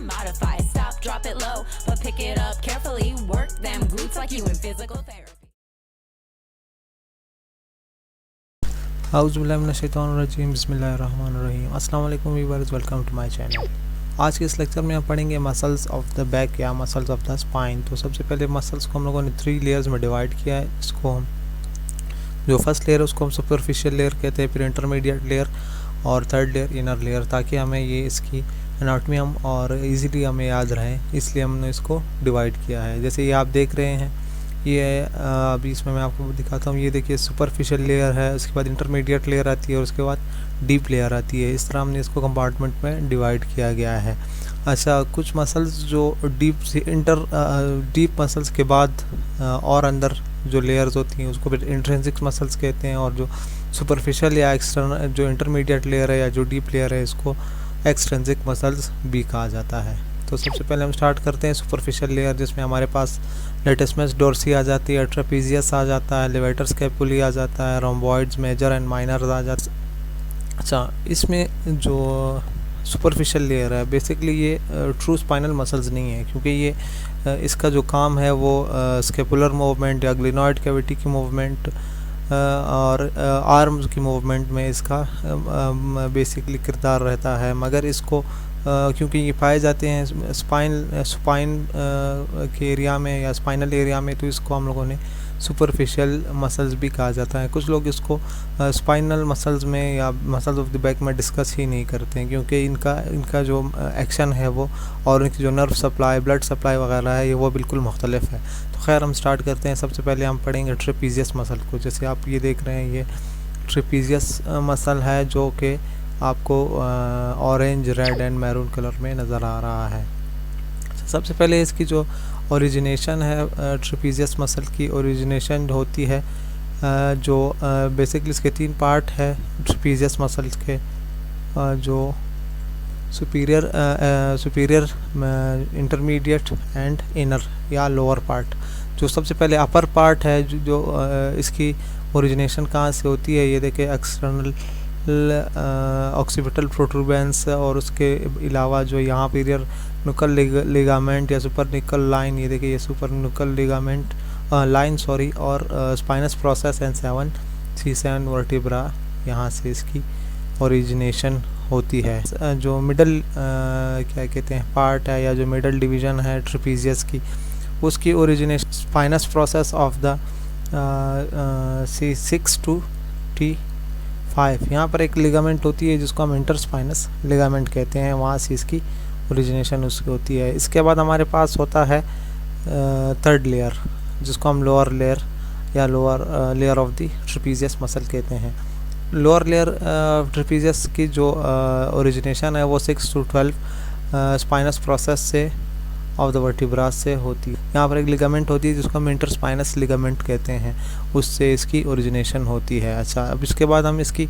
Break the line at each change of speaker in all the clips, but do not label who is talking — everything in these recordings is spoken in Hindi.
and modify. Stop, drop it low, but pick it up carefully. Work them glutes like you in physical therapy.
औज़ुबिल्लाहिमिनश्शैतानिर्रजीम बिस्मिल्लाहिर्रहमानिर्रहीम। अस्सलाम वालेकुम viewers, welcome to my channel. आज के इस लेक्चर में हम पढ़ेंगे मसल्स ऑफ द बैक या मसल्स ऑफ द स्पाइन। तो सबसे पहले मसल्स को हम लोगों ने 3 लेयर्स में डिवाइड किया है। इसको हम जो फर्स्ट लेयर है उसको हम सुपरफिशियल लेयर कहते हैं, फिर इंटरमीडिएट लेयर और थर्ड लेयर इनर लेयर, ताकि हमें ये इसकी एनाटॉमी हम और इजीली हमें याद रहे, इसलिए हमने इसको डिवाइड किया है। जैसे ये आप देख रहे हैं, ये अभी इसमें मैं आपको दिखाता हूँ। ये देखिए सुपरफिशियल लेयर है, उसके बाद इंटरमीडिएट लेयर आती है और उसके बाद डीप लेयर आती है। इस तरह हमने इसको कंपार्टमेंट में डिवाइड किया गया है। अच्छा, कुछ मसल्स जो डीप मसल्स के बाद और अंदर जो लेयर्स होती हैं उसको फिर इंट्रिंसिक मसल्स कहते हैं, और जो सुपरफिशियल या एक्सटर्नल जो इंटरमीडिएट लेयर है या जो डीप लेयर है इसको एक्सट्रिंसिक मसल्स भी कहा जाता है। तो सबसे पहले हम स्टार्ट करते हैं सुपरफिशियल लेयर, जिसमें हमारे पास लेटिसमस डोर्सी आ जाती है, ट्रेपीजियस आ जाता है, लेवेटर स्कैपुली आ जाता है, रोम्बॉइड्स मेजर एंड माइनर आ जाता है। अच्छा, इसमें जो सुपरफिशियल लेयर है बेसिकली ये ट्रू स्पाइनल मसल्स नहीं है, क्योंकि ये इसका जो काम है वो स्केपुलर मूवमेंट या ग्लिनॉइड कैविटी की मूवमेंट और आर्म्स की मूवमेंट में इसका बेसिकली किरदार रहता है। मगर इसको क्योंकि ये पाए जाते हैं स्पाइन के एरिया में या स्पाइनल एरिया में, तो इसको हम लोगों ने सुपरफिशियल मसल्स भी कहा जाता है। कुछ लोग इसको स्पाइनल मसल्स में या मसल्स ऑफ द बैक में डिस्कस ही नहीं करते हैं, क्योंकि इनका जो एक्शन है वो और इनकी जो नर्व सप्लाई, ब्लड सप्लाई वगैरह है ये वो बिल्कुल मुख्तलिफ है। तो खैर हम स्टार्ट करते हैं। सबसे पहले हम पढ़ेंगे ट्रेपीजियस मसल को। जैसे आप ये देख रहे हैं, ये ट्रेपीजियस मसल है जो कि आपको orange, red and maroon colour में नज़र आ रहा है। सबसे पहले इसकी जो ओरिजिनेशन है ट्रेपीजियस मसल की ओरिजिनेशन होती है जो बेसिकली इसके 3 पार्ट है ट्रेपीजियस मसल के, जो सुपीरियर, इंटरमीडिएट एंड इनर या लोअर पार्ट। जो सबसे पहले अपर पार्ट है जो इसकी ओरिजिनेशन कहाँ से होती है, ये देखें एक्सटर्नल ऑक्सीपिटल प्रोट्रूबेंस, और उसके अलावा जो यहाँ पीरियर नुकल लिगामेंट या सुपर निकल लाइन, ये देखिए ये सुपर निकल लिगामेंट लाइन और स्पाइनस प्रोसेस एंड 7 वर्टिब्रा, यहाँ से इसकी ओरिजिनेशन होती है। जो मिडल क्या कहते हैं पार्ट है या जो मिडल डिवीज़न है ट्रेपीजियस की, उसकी origination spinous process of the C6 to T5। यहाँ पर एक लिगामेंट होती है जिसको हम इंटरस्पाइनस लिगामेंट कहते हैं, वहाँ से इसकी ओरिजिनेशन उसकी होती है। इसके बाद हमारे पास होता है थर्ड लेयर, जिसको हम लोअर लेयर या lower layer of the trapezius muscle कहते हैं। लोअर लेयर ट्रेपीजियस की जो ओरिजिनेशन है वो 6 to 12 स्पाइनस प्रोसेस से ऑफ द वर्टिब्रास से होती है। यहाँ पर एक लिगामेंट होती है जिसको हम इंटरस्पाइनस लिगामेंट कहते हैं, उससे इसकी ओरिजिनेशन होती है। अच्छा, अब इसके बाद हम इसकी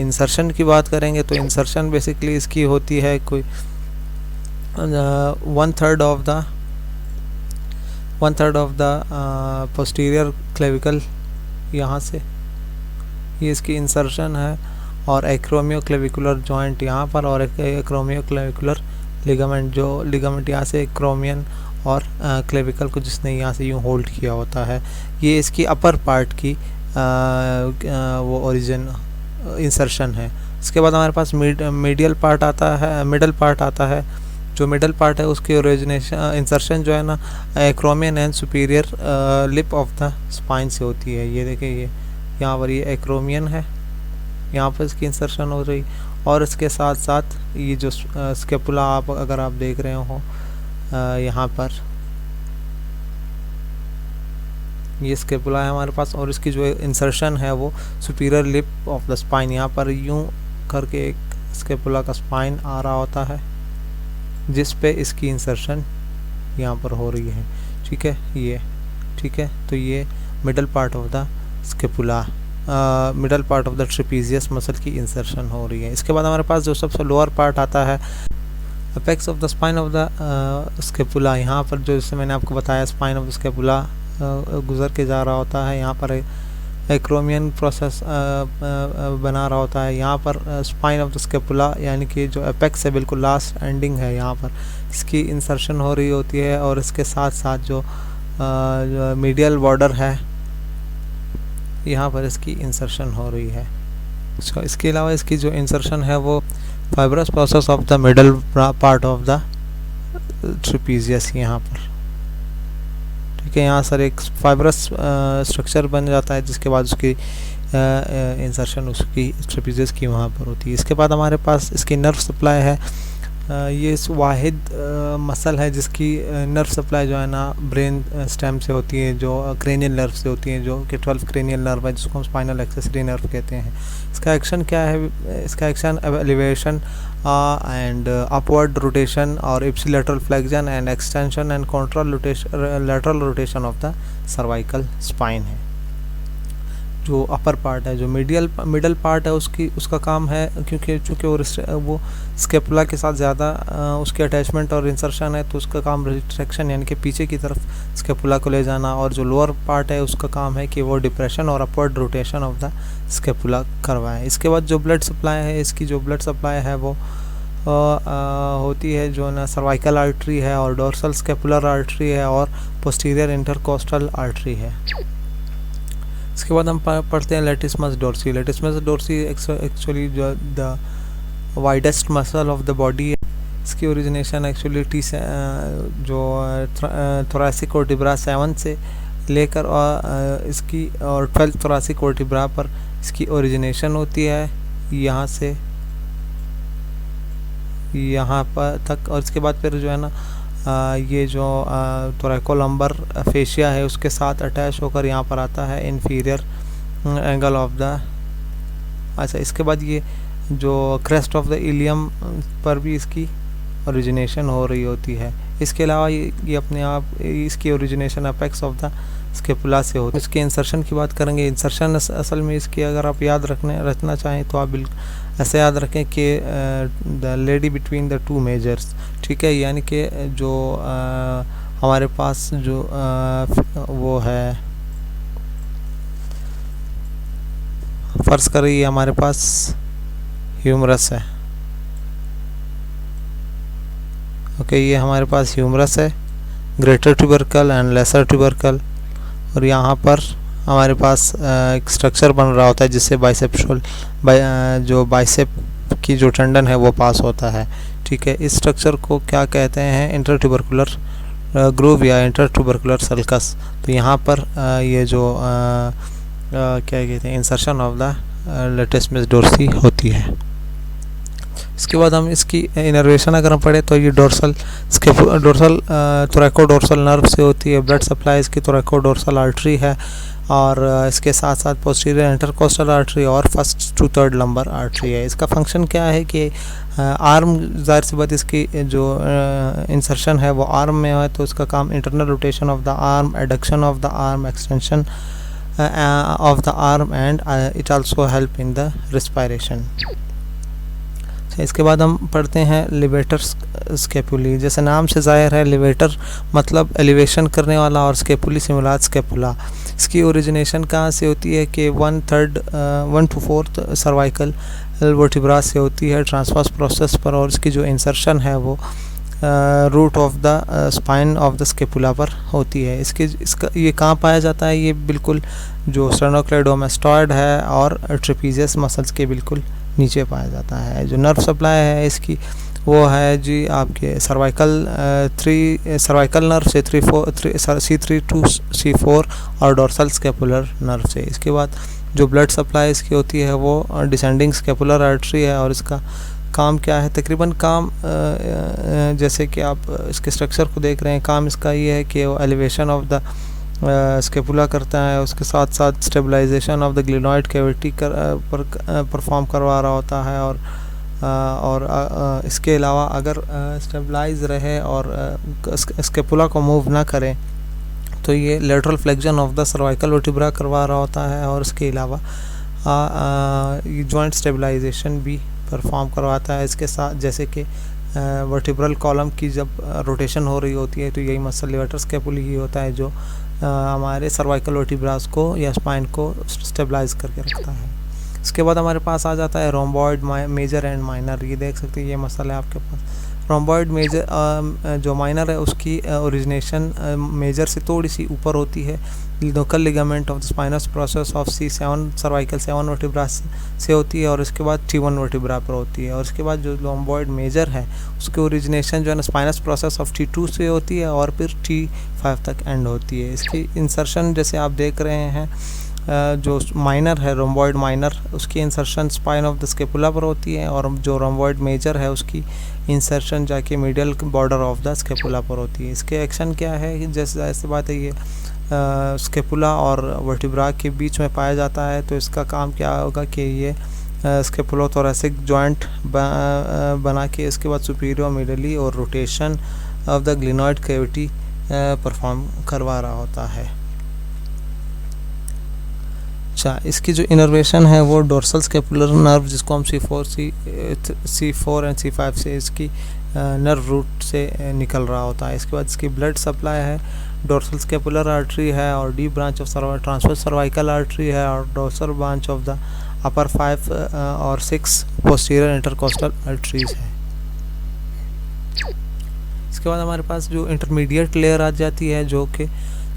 इंसर्शन की बात करेंगे। तो इंसर्शन बेसिकली इसकी होती है कोई 1/3 ऑफ द पोस्टीरियर क्लेविकल, यहाँ से ये इसकी इंसर्शन है, और एक्रोमियो क्लेविकुलर जॉइंट यहाँ पर, और एक्रोमियो क्लेविकुलर लिगामेंट, जो लिगामेंट यहाँ से क्रोमियन और क्लेविकल को जिसने यहाँ से यूँ होल्ड किया होता है, ये इसकी अपर पार्ट की वो ओरिजिन इंसर्शन है। इसके बाद हमारे पास मिडल पार्ट आता है। जो मिडल पार्ट है उसकी ओरिजिनेशन इंसर्शन जो है ना acromion and superior lip of the spine से होती है। ये देखिए ये यहाँ पर ये एक्रोमियन है, यहाँ पर इसकी इंसर्शन हो रही, और इसके साथ साथ ये जो स्केपुला अगर आप देख रहे हो यहाँ पर ये स्केपुला है हमारे पास, और इसकी जो इंसर्शन है वो superior lip of the spine, यहाँ पर यूं करके एक स्केपुला का स्पाइन आ रहा होता है जिस पे इसकी इंसर्शन यहाँ पर हो रही है। ठीक है, ये ठीक है। तो ये middle part of the scapula, middle part of the trapezius muscle की इंसर्शन हो रही है। इसके बाद हमारे पास जो सबसे लोअर पार्ट आता है apex of the spine of the scapula, यहाँ पर जो जैसे मैंने आपको बताया स्पाइन ऑफ द स्केपुला गुजर के जा रहा होता है, यहाँ पर एक्रोमियन प्रोसेस बना रहा होता है। यहाँ पर स्पाइन ऑफ द स्केपुला यानी कि जो एपेक्स है बिल्कुल लास्ट एंडिंग है, यहाँ पर इसकी इंसर्शन हो रही होती है और इसके साथ साथ जो मीडियल बॉर्डर है यहाँ पर इसकी इंसर्शन हो रही है। इसके अलावा इसकी जो इंसर्शन है वो fibrous process of the middle part of the trapezius यहाँ पर, ठीक है। यहाँ सर एक फाइब्रस स्ट्रक्चर बन जाता है जिसके बाद उसकी इंसर्शन उसकी ट्रेपीजियस की वहाँ पर होती है। इसके बाद हमारे पास इसकी नर्व सप्लाई है। ये वाहिद मसल है जिसकी नर्व सप्लाई जो है ना ब्रेन स्टेम से होती है, जो क्रेनियल नर्व से होती है, जो कि 12 क्रेनियल नर्व है जिसको हम स्पाइनल एक्सेसरी नर्व कहते हैं। इसका एक्शन क्या है? इसका action elevation and upward rotation और ipsilateral flexion and extension and lateral rotation of the cervical spine है। जो अपर पार्ट है, जो मिडल पार्ट है उसका काम है, क्योंकि चूँकि वो स्केपुला के साथ ज़्यादा उसके अटैचमेंट और इंसर्शन है, तो उसका काम रिट्रैक्शन यानी कि पीछे की तरफ स्केपुला को ले जाना, और जो लोअर पार्ट है उसका काम है कि वो डिप्रेशन और upward rotation of the scapula करवाए। इसके बाद जो ब्लड सप्लाई है, इसकी जो ब्लड सप्लाई है वो होती है जो ना सर्वाइकल आर्टरी है और डोर्सल स्केपुलर आर्टरी है और पोस्टीरियर इंटरकोस्टल आर्टरी है। इसके बाद हम पढ़ते हैं latissimus dorsi. Latissimus dorsi actually जो the widest muscle of the body है। इसकी ओरिजिनेशन एक्चुअली जो थोरैसिक वर्टिब्रा 7 से लेकर और इसकी और 12 थोरैसिक वर्टिब्रा पर इसकी ओरिजिनेशन होती है, यहाँ से यहाँ पर तक। और इसके बाद फिर जो है ना ये जो थोरैकोलम्बर फेशिया है उसके साथ अटैच होकर यहाँ पर आता है इंफीरियर एंगल ऑफ द। अच्छा, इसके बाद ये जो क्रेस्ट ऑफ द इलियम पर भी इसकी ओरिजिनेशन हो रही होती है। इसके अलावा ये अपने आप इसकी origination apex of the scapula से होती है। इसके इंसर्शन की बात करेंगे। इंसर्शन असल में इसकी अगर आप रखना चाहें तो आप बिल्कुल ऐसे याद रखें कि the lady between the two measures, ठीक है। यानी कि जो हमारे पास जो वो है, फर्ज करिए हमारे पास ह्यूमरस है, ओके। ये हमारे पास ह्यूमरस है, greater tubercle and lesser tubercle, और यहाँ पर हमारे पास एक स्ट्रक्चर बन रहा होता है जिससे जो बाइसेप की जो टेंडन है वो पास होता है, ठीक है। इस स्ट्रक्चर को क्या कहते हैं? इंटर ट्यूबरकुलर ग्रूव या इंटर ट्यूबरकुलर सल्कस। तो यहाँ पर ये जो क्या कहते हैं insertion of the latissimus dorsi होती है। इसके बाद हम इसकी इनर्वेशन अगर हम पढ़े तो ये डोर्सल थोरैकोडोर्सल नर्व से होती है। ब्लड सप्लाई इसकी थोरैकोडोर्सल आर्टरी है और इसके साथ साथ पोस्टीरियर इंटरकोस्टल आर्टरी और first to third lumbar artery है। इसका फंक्शन क्या है कि आर्म, जाहिर सी बात इसकी जो इंसर्शन है वो आर्म में है, तो इसका काम internal rotation of the arm, adduction of the arm, extension of the arm and it also help in the respiration. इसके बाद हम पढ़ते हैं लिवेटर स्केपुली। जैसे नाम से ज़ाहिर है, लिवेटर मतलब एलिवेशन करने वाला और स्केपुली से मुराद स्केपुला। इसकी ओरिजिनेशन कहाँ से होती है कि 1 to 4 सर्वाइकल वर्टिब्रा से होती है ट्रांसवर्स प्रोसेस पर, और इसकी जो इंसर्शन है वो root of the spine of the scapula पर होती है। इसका ये कहाँ पाया जाता है? ये बिल्कुल जो स्टेर्नोक्लेडोमास्टॉइड है और ट्रेपीजियस मसल्स के बिल्कुल नीचे पाया जाता है। जो नर्व सप्लाई है इसकी वो है जी आपके सर्वाइकल नर्व से C3 to C4 और डोर्सल स्केपुलर नर्व से। इसके बाद जो ब्लड सप्लाई इसकी होती है वो डिसेंडिंग स्केपुलर आर्टरी है, और इसका काम क्या है? तकरीबन काम जैसे कि आप इसके स्ट्रक्चर को देख रहे हैं, काम इसका ये है कि वो एलिवेशन ऑफ द स्केपुला करता है, उसके साथ साथ stabilization of the glenoid cavity perform करवा रहा होता है, और इसके अलावा अगर स्टेबलाइज रहे और स्केपुला को मूव ना करें तो ये lateral flexion of the cervical vertebra करवा रहा होता है, और इसके अलावा ये जॉइंट स्टेबलाइजेशन भी परफॉर्म करवाता है। इसके साथ जैसे कि वर्टिब्रल कॉलम की जब रोटेशन हो रही होती है तो यही मसल लिवेटर स्केपुली ही होता है जो हमारे सर्वाइकल वर्टिब्रास को या स्पाइन को स्टेबलाइज करके रखता है। इसके बाद हमारे पास आ जाता है रोम्बॉइड मेजर एंड माइनर। ये देख सकते हैं ये मसला है आपके पास। रोम्बॉइड मेजर जो माइनर है उसकी ओरिजिनेशन मेजर से थोड़ी सी ऊपर होती है। Local ligament of the spinous process of C7 cervical 7 vertebra से होती है और इसके बाद T1 वर्टिब्रा पर होती है। और इसके बाद जो रोम्बॉइड मेजर है उसकी ओरिजिनेशन जो है ना स्पाइनस प्रोसेस ऑफ T2 से होती है और फिर T5 तक एंड होती है। इसकी इंसर्शन जैसे आप देख रहे हैं जो माइनर है रोम्बॉइड माइनर उसकी insertion spine of the scapula पर होती है और जो रोम्बॉइड मेजर है उसकी इंसर्शन जाके medial border of the scapula पर होती है। इसके एक्शन क्या है कि जैसे ऐसी बात है ये स्केपुला और वर्टिब्रा के बीच में पाया जाता है, तो इसका काम क्या होगा कि ये स्केपुलोथोरैसिक जॉइंट बना के इसके बाद सुपीरियर मिडली और rotation of the glenoid cavity perform करवा रहा होता है। अच्छा, इसकी जो इनर्वेशन है वो डोर्सल स्केपुलर नर्व जिसको हम C4 एंड C5 से इसकी नर्व रूट से निकल रहा होता है। इसके बाद इसकी ब्लड सप्लाई है डोर्सल स्केपुलर आर्टरी है और D branch of transverse cervical artery है और dorsal branch of the upper 5 और 6 पोस्टीरियर इंटरकोस्टल आर्टरीज है। इसके बाद हमारे पास जो इंटरमीडिएट लेयर आ जाती है जो कि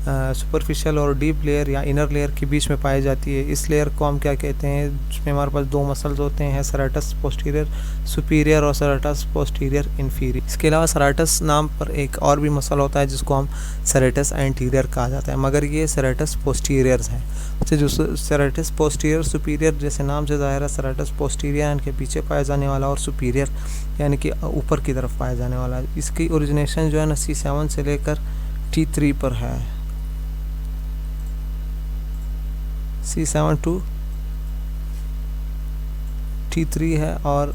सुपरफिशियल और डीप लेयर या इनर लेयर के बीच में पाई जाती है। इस लेयर को हम क्या कहते हैं, जिसमें हमारे पास दो मसल्स होते हैं, सेरेटस पोस्टीरियर सुपीरियर और सेरेटस पोस्टीरियर इंफीरियर। इसके अलावा सेरेटस नाम पर एक और भी मसल होता है जिसको हम सेरेटस एंटीरियर कहा जाता है, मगर ये सेरेटस पोस्टीरियर्स है। अच्छा, जो सेरेटस पोस्टीरियर सुपीरियर जैसे नाम से ज़ाहिर है सेरेटस पोस्टीरियर इनके पीछे पाया जाने वाला और सुपीरियर यानी कि ऊपर की तरफ पाया जाने वाला है। इसकी ओरिजिनेशन जो है ना C7 से लेकर T3 पर है, C7 टू T3 है और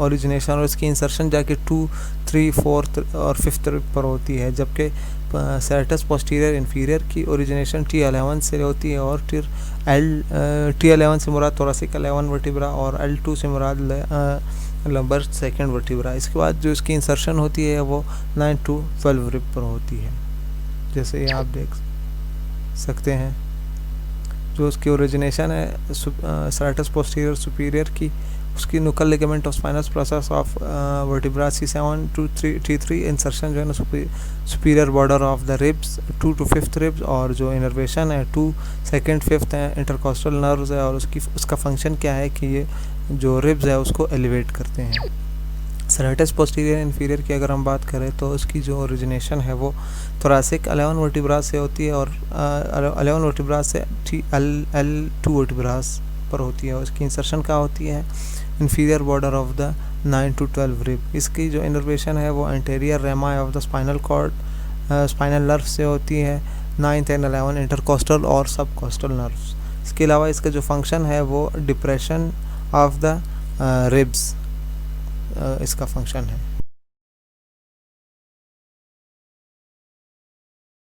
ओरिजिनेशन और इसकी इंसर्शन जाके 2, 3, 4 और 5th पर होती है, जबकि सेरेटस पोस्टीरियर इंफीरियर की ओरिजिनेशन T11 से होती है और फिर T11 से मुराद थोरैसिक 11 वर्टिब्रा और L2 से मुराद लंबर 2nd वर्टिब्रा। इसके बाद जो इसकी इंसर्शन होती है वो 9 to 12 रिब पर होती है, जैसे ये आप देख सकते हैं। जो उसकी ओरिजिनेशन है सेरेटस पोस्टीरियर सुपीरियर की, उसकी nuchal ligament of spinous process of vertebra C7 to T3 insertion जो है ना superior border of the ribs 2 to 5th ribs और जो इनर्वेशन है 2, 2nd, 5th है इंटरकोस्टल नर्व्स है और उसका फंक्शन क्या है कि ये जो रिब्स है उसको एलिवेट करते हैं। सेरेटस पोस्टीरियर इंफीरियर की अगर हम बात करें तो उसकी जो ओरिजिनेशन है वो थोरैसिक 11 वर्टिब्रा से होती है और 11 वर्टिब्रा से L2 वर्टिब्रास पर होती है और उसकी इंसर्शन क्या होती है inferior border of the 9 to 12 rib. इसकी जो इनर्वेशन है वो anterior rami of the spinal cord spinal nerve से होती है, 9th and 11 इंटरकोस्टल और सब कोस्टल नर्व्स। इसके अलावा इसका जो फंक्शन है वो डिप्रेशन ऑफ द रिब्स इसका फंक्शन है।